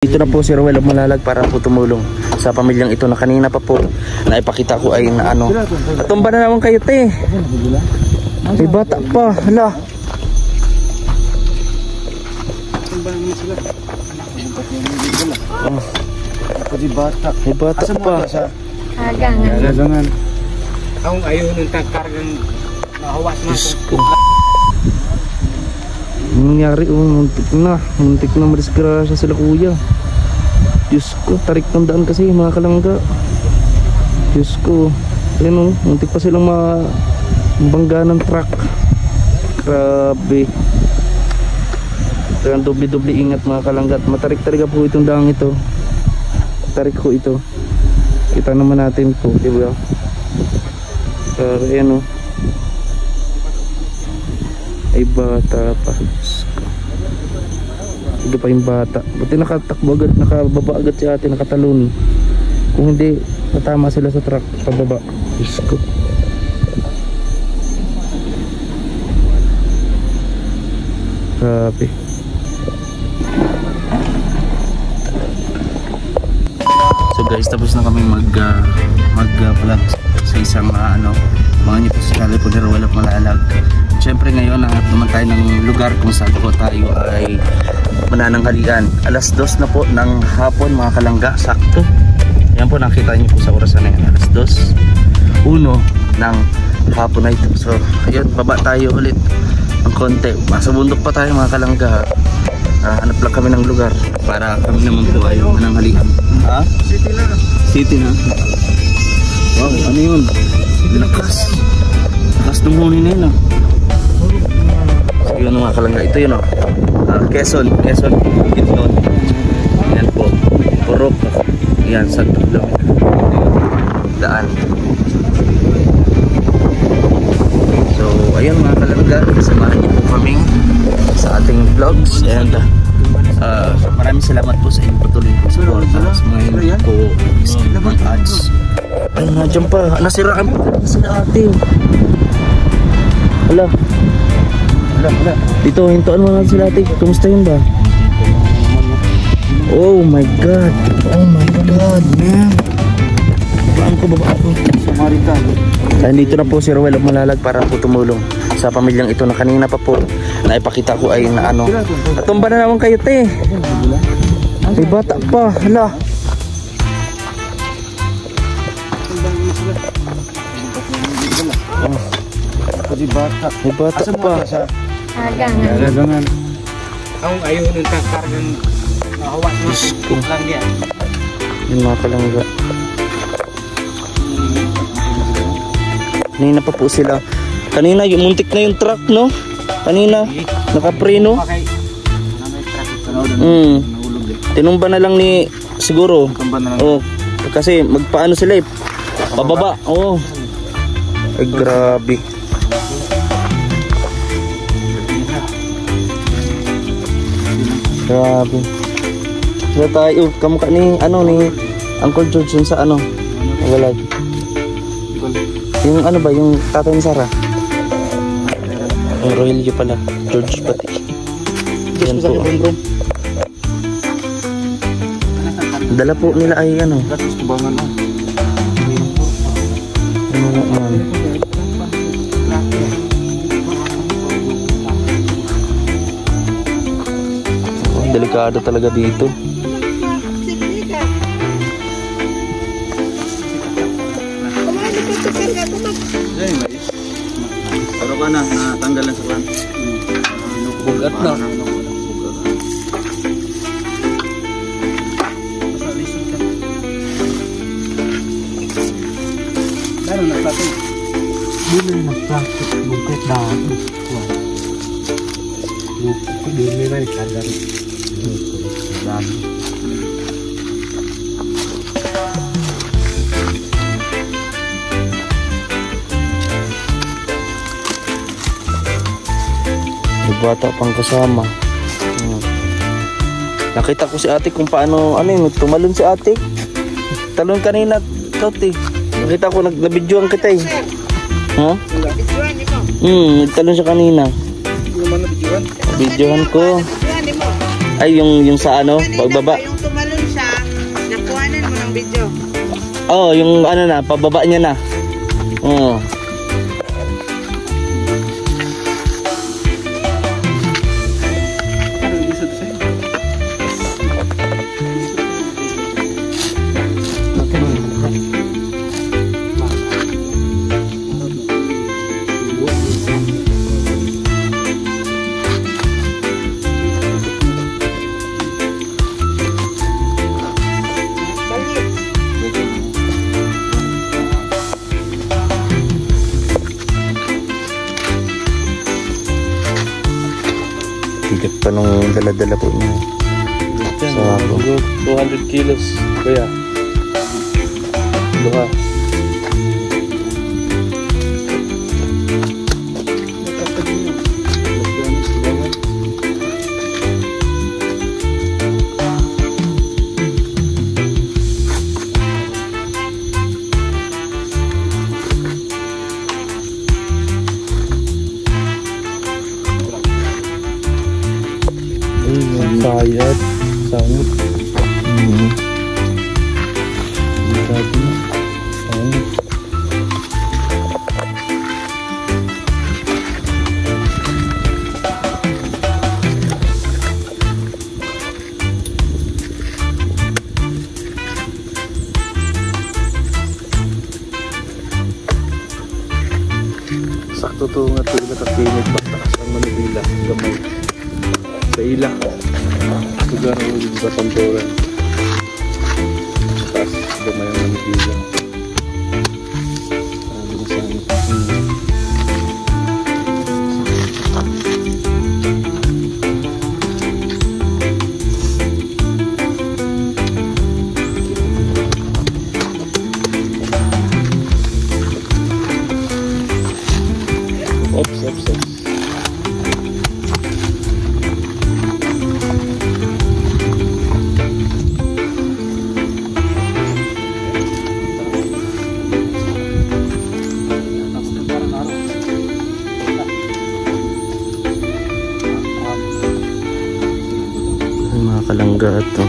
Dito na po si Ruel Malalag para po tumulong sa pamilyang ito na kanina pa po naipakita ko ay na ano. Natumba na naman kayo, te. May bata pa, hala. May bata pa. Hagangan. Ang ayaw nung tagkargang nahawas na ko. Nangyari, muntik na madisgrasya sila kuya. Diyos ko, tarik ng daan kasi mga kalangga. Diyos ko, ayun, muntik pa silang mabangga ng truck. Grabe. Kaya doble-doble ingat mga kalangga. Matarik talaga po itong daang ito. Tarik ko ito. Kita naman natin po, diba? Pero ayun, ay bata pa. Ito pa yung bata. Buti nakatakbo agad, nakababa agad si ate, nakatalon. Kung hindi, natama sila sa truck pababa. Diyos ko. Grabe. So guys, tapos na kami mag-vlog sa isang mga niyo po si Kalay po ni Ruel Malalag. Siyempre ngayon nahanap naman tayo ng lugar kung saan po tayo ay manananghalian. Alas 2 na po ng hapon mga kalangga, sakto. Yan po, nakita niyo po sa orasan na yan. Alas 2:01 ng hapon na ito. So ayun, baba tayo ulit ng konti. Masa bundok pa tayo mga kalangga. Hanap lang kami ng lugar para kami naman po ay mananghalian. Ha? City na. City na? Wow, ano yun? Lakas. Lakas ng huni na yun. So yun mga kalangga, ito yun Quezon Bukidnon. Yan po, Purok. Yan, Santo Club daan. So ayun mga kalangga, samahan niyo po kaming sa ating vlogs. And maraming salamat po sa inyong patuloy po support sa mga hindi po skip ng ads. Ay, nandiyan pa, nasiraan po sila ate. Hala. Dito, hintuan mo natin sila ate. Kumusta yun ba? Oh my god. Oh my god, man. Baba ko. Samaritan. Nandito na po si Ruel Malalag para po tumulong sa pamilyang ito na kanina pa po naipakita ko ay na ano. Natumba na naman kayo, te. May bata pa, hala. May bata pa. Hagangan. Ang ayaw nung tagkargang nahawas na lang yan. Yung mga kalangga. Kanina pa po sila. Kanina yung muntik na yung truck, no? Kanina nakapreno. Tinumba na lang ni siguro. Oh, kasi magpaano sila eh. Pababa. Oh. Ay grabe. Grabe. Wala tayo kamukha ni ni Uncle George yun sa wala. Yung ba yung tatay ni Sarah? Yung Rogelio pala, George pati. Yan po. Dala po nila ay delikado talaga dito. Pero ka na, natanggalan sa kan. Bugat na. Meron na plastic. Bili na plastic. Bukit daan. Bili na kada rin. Dami. Bata pang kasama. Nakita ko si ate kung paano tumalon si ate. Talon kanina Kauti. Nakita ko nabidyoan kita eh. Ha? Nagtalon siya kanina. Hindi naman nabidyoan. Bidyohan ko. Ay yung sa pagbaba. Yung ang video. Oh, yung ano na, pababa niya na. Oh. Higit pa nung dala-dala po niya. Sa ako. 200 kilos. Kaya. Luha. Sayad, sangot. Sabi na, sangot. Sakto to nga ito iba kakinig baktakas ang Manibila, gamay. Sa ila. Lugar ng Batantoran. Tapos gamay ang Manibila. Sabi na sangot. Ops. Mga kalangga ito.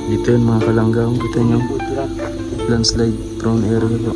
Dito yun mga kalangga, kita nyo landslide prone area po.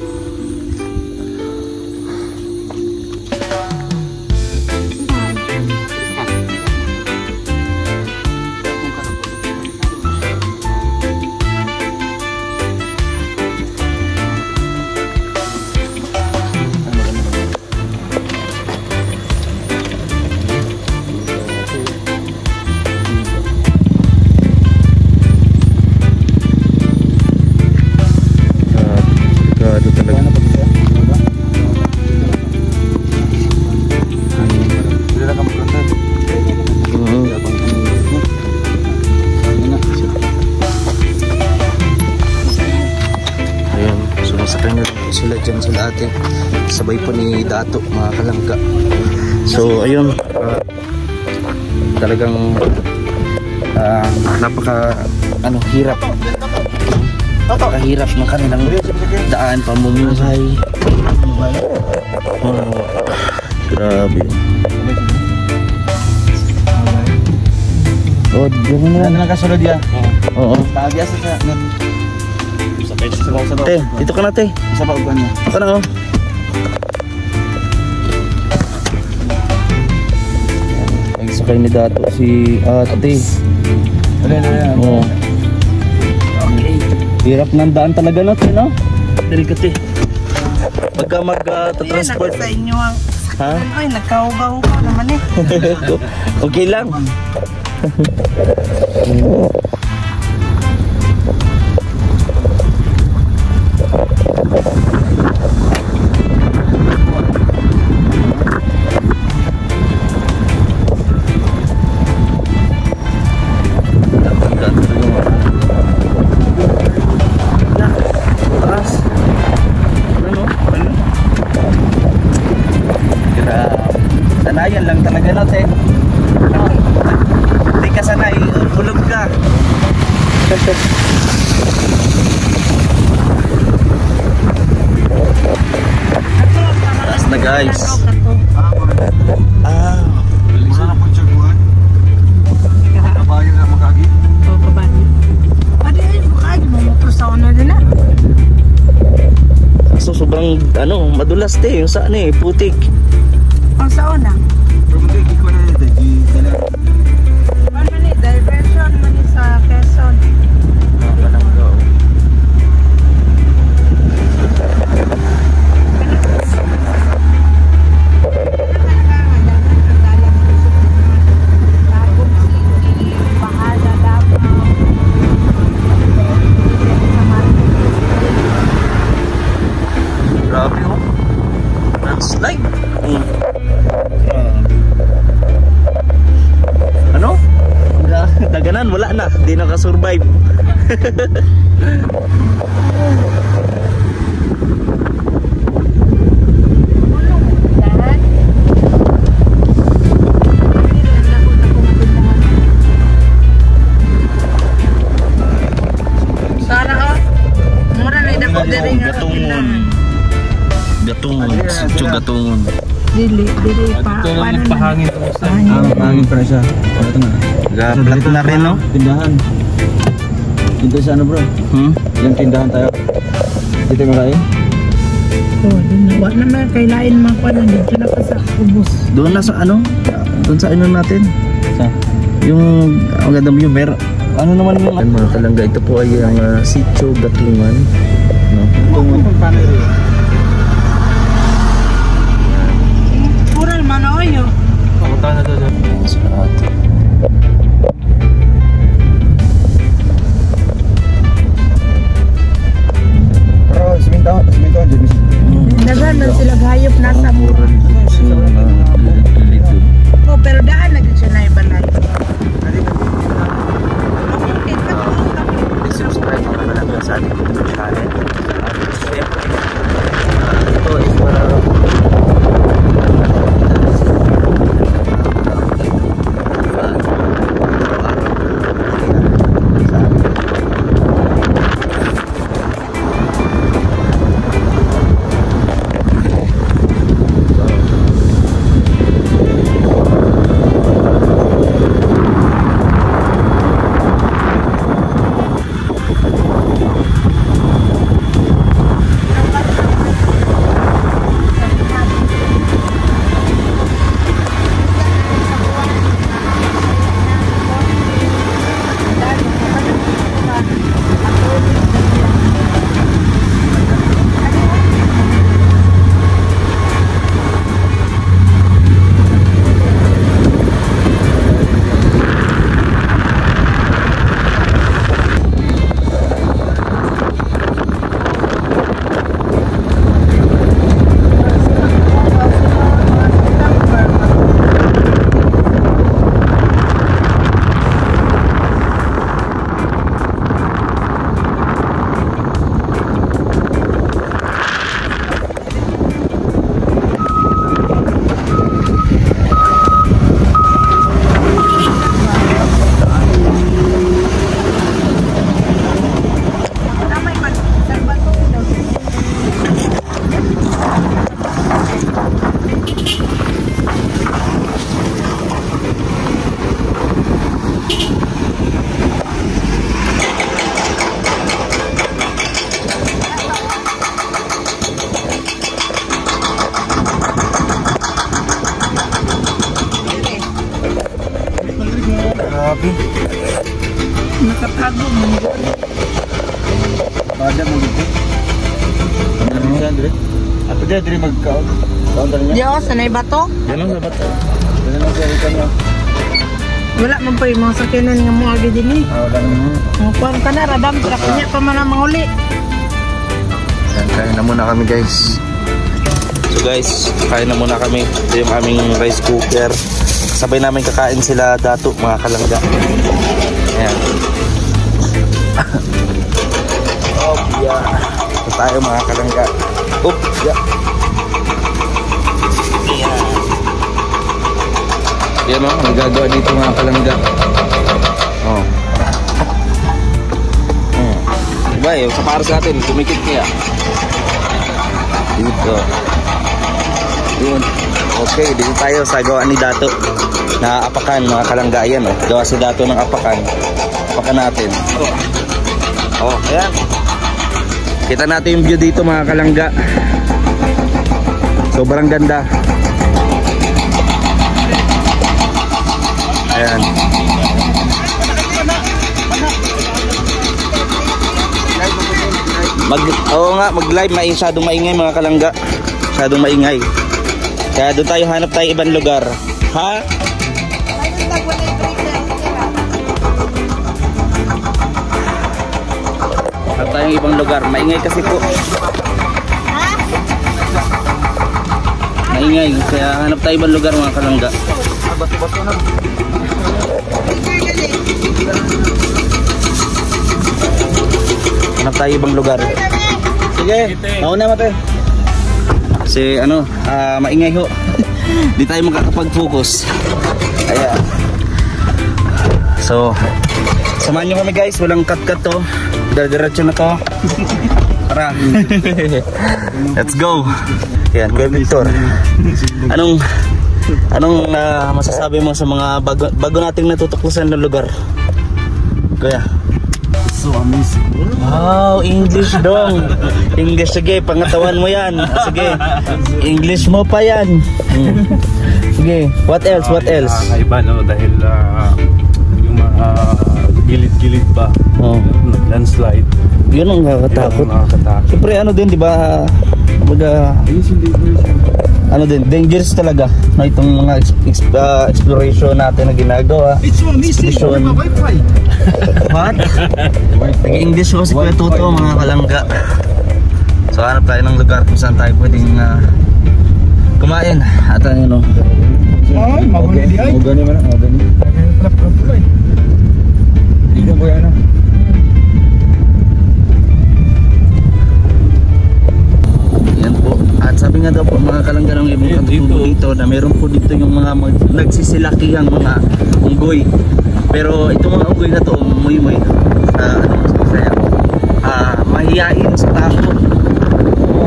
Sila dyan sila ate, sabay po ni Dato mga kalangga. So ayun, talagang napaka hirap ng kanilang daan pamumuhay. Grabe. Oh, diyan na lang kasunod yan. Oo. Tabias ka. Te, dito ka na te. Sa pauban niya. Ako na oh. Nagsakay ni Dato si ate. Wala. Oo. Okay. Hirap ng daan talaga natin, no? Delikate. Pagka mag-transport. Sa inyo ang... Ha? Ay, nagkaugaw-ugaw naman eh. Okay lang. Sanayan lang talaga natin. Hindi ka sanay, hulog ka. guys. Ah. Wala na po siya buwan. Kabayan na makagi. Oo, kabayan. Adi ay makagi mo motor sa una din na. So sobrang madulas yung saan putik. Ang sa una. Pero hindi ko na ito. Ano ni diversion man ni sa Quezon. Grabe oh. Landslide. Ano? Daganan, wala na. Di nakasurvive. Gatungon. Dili pa. Ito lang Paano nagpahangin. Pahangin pala siya. Ito na. Gaplat na rin no? Tindahan. Dito sa ano bro? Yung tindahan tayo. Dito makain? Oh, wala naman kailain mga kwanan dito na pa sa ubos. Doon na sa doon sa natin. Sa? Yung ang ganda mo pero ano naman yung mga kalangga, ito po ay ang Sitio Gatungan, no? Pural man oyo. Pamunta na doon. Pero siminto dyan. Dagan man sila gayop nasa mura. Oh, pero daan na din siya na ibalay. Subscribe mga kalangga sa ating YouTube channel. Siyempre, ito is para Nakatago mo. Bada mo dito. Ano siya, Andre? Ato dia diri magkaon. Kaon dali niya. Diyo, sanay ba to? yan ang sabat. Dali na siya ikan niya. Wala man pa yung mga sakyanan nga mo agi din eh. Wala na. Mga kuwan ka na, radam, truck niya pa man ang mahuli. Yan, kain na muna kami guys. So guys, kain na muna kami. Ito yung aming rice cooker. Sabay namin kakain sila dato mga kalangga. Ayan. Oh, yeah. Ito tayo mga kalangga. Oop, yeah. Yan o, nagagawa dito mga kalangga. Oh. Diba yung sa para sa atin, kumikit kaya. Dito. Yun. Okay, dito tayo sa gawa ni Dato na apakan, mga kalangga. Ayan, oh. Gawa si Dato ng apakan. Apakan natin. Oh, ayan. Kita natin yung view dito, mga kalangga. Sobrang ganda. Ayan. Oo nga, mag-live, masyadong maingay, mga kalangga. Masyadong maingay. Kaya doon tayo, hanap tayo ibang lugar. Ha? Hanap tayong ibang lugar. Maingay kasi po. Maingay. Kaya hanap tayo ibang lugar, mga kalangga. Hanap tayo ibang lugar. Sige, mauna mate. Kasi ano, maingay ho. Di tayo makakapag-focus. Ayan. So, samahan nyo kami guys. Walang cut-cut to. Diretso na to. Tara. Let's go. Ayan, Kuya Victor. Anong masasabi mo sa mga bago nating natutuklasan na lugar? Kuya? So amazing. Wow, English dong. English, sige, pangatawan mo yan. Sige, English mo pa yan. Sige, what else, what else? Iba no, dahil yung mga gilid-gilid ba, landslide. Yun ang nakakatakot. Siyempre ano din, di ba? Ano din, dangerous talaga na itong mga exploration natin na ginagawa. It's so amazing. What? Nag-English ko si Kuya Tuto, mga kalangga. So hanap tayo ng lugar kung saan tayo pwedeng kumain. At ano, Ay, mabuti di ay. Magani man, magani. Dito ko yan. yan po. At sabi nga daw po mga kalangga ng ibang katutubo dito na meron po dito yung mga nagsisilakihang mga unggoy. Pero itong mga unggoy na to, muy-muy sa ano mas masaya. Mahihain sa tao.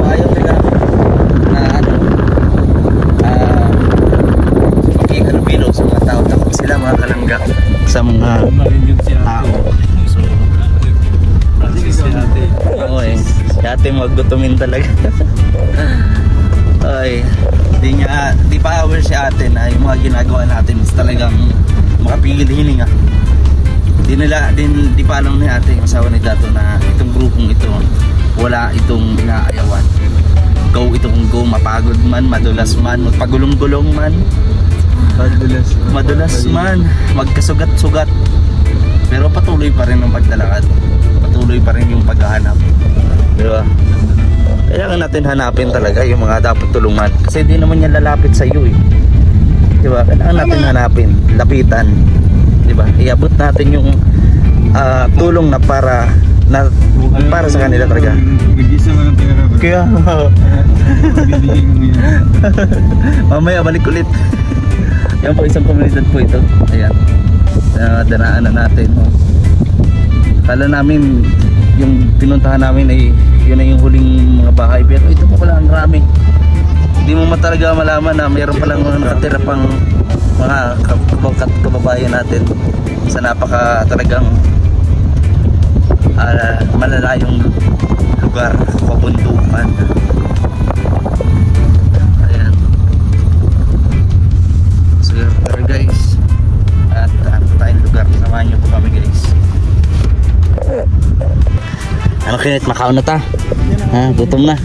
Ayaw nila na ano makihalubilo sa mga tao. Takot sila mga kalangga sa mga tao. Oo eh. Si ate maggutumin talaga. Ay, di pa aware si ate na yung mga ginagawa natin is talagang makapigil hininga. Di pa alam ni ate yung asawa ni Dato na itong grupong ito wala itong inaayawan. Go itong go, mapagod man, madulas man, magpagulong-gulong man, madulas man, magkasugat-sugat, pero patuloy pa rin ang paglalakad, patuloy pa rin yung paghahanap, di ba? Kailangan natin hanapin talaga yung mga dapat tulungan kasi di naman yan lalapit sa iyo eh. Di ba? Kailangan natin hanapin, lapitan, di ba? Iabot natin yung tulong na para sa kanila talaga. Mag-isa man ang pera. Kaya mamaya balik ulit. Yan po, isang komunidad po ito. Ayan, danaanan natin. Kala namin yung pinuntahan namin ay yun na yung huling mga bahay, pero ito po pala ang rami. Hindi mo talaga malaman na mayroon palang nakatira pang mga kababayan natin sa napaka talagang malalayong lugar, pabundukan. Ayan. So pero guys, at tayong lugar, samahan nyo po kami guys. Ano kinit, makaon na ta? Ha, gutom na.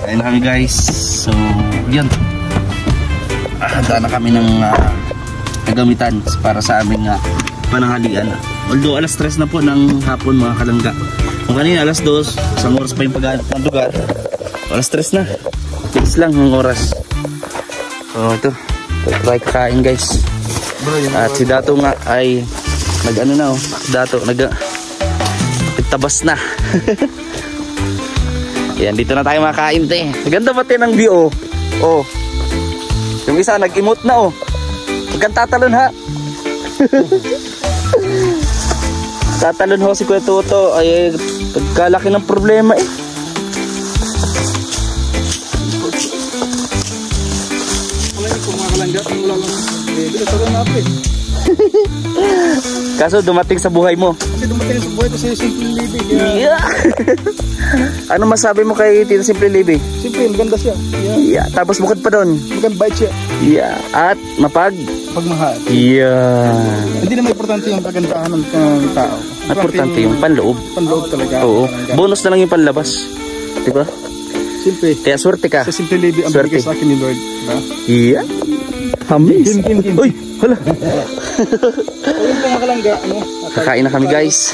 Ayun na kami guys. So yun, handa na kami ng nagamitan para sa aming pananghalian. Although alas 3 na po ng hapon mga kalangga. Kung kanina alas 2, isang oras pa yung paghahanap ng lugar. Alas 3 na. Bilis lang ang oras. So ito, try kakain guys. At si Dato nga ay nag-ano na Dato nagtabas na. Yan, dito na tayo makain te. Maganda ba ng view oh. Yung isa nag-emote na Huwag kang tatalon ha. Tatalon ho si Kuya Tuto ay pagkalaki ng problema Hindi, wala lang. Bila sa na apre. Kaso dumating sa buhay mo. Kasi dumating sa buhay ko sa Simple Libby. Yeah. Ano masabi mo kay Tita Simple Libby? Simple, maganda siya. Yeah. Tapos bukod pa doon. Maganda bait siya. Yeah. At Pagmahal. Yeah. Hindi naman importante yung kagandahan ng tao. Importante yung panloob. Panloob talaga. Oo. Bonus na lang yung panlabas. Diba? Simple. Kaya swerte ka. Sa Simple Libby ang Swerte. bigay sa akin ni Lord. Diba? Yeah. Hamis. Kim. Uy, hala. Ayun po mga kalangga. Ano? Kakain na kami guys.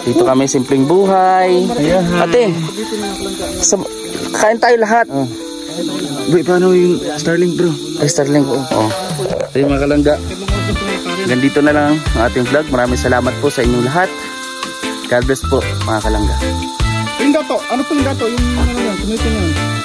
Dito kami simpleng buhay. Ate, kain tayo lahat. Bro, paano yung Starlink bro? Ay, Starlink po. Oh. Ito yung mga kalangga. Ganito na lang ang ating vlog. Maraming salamat po sa inyong lahat. God bless po mga kalangga. Yung gato. Ano po yung gato? Yung ano yan? Tumitin yan.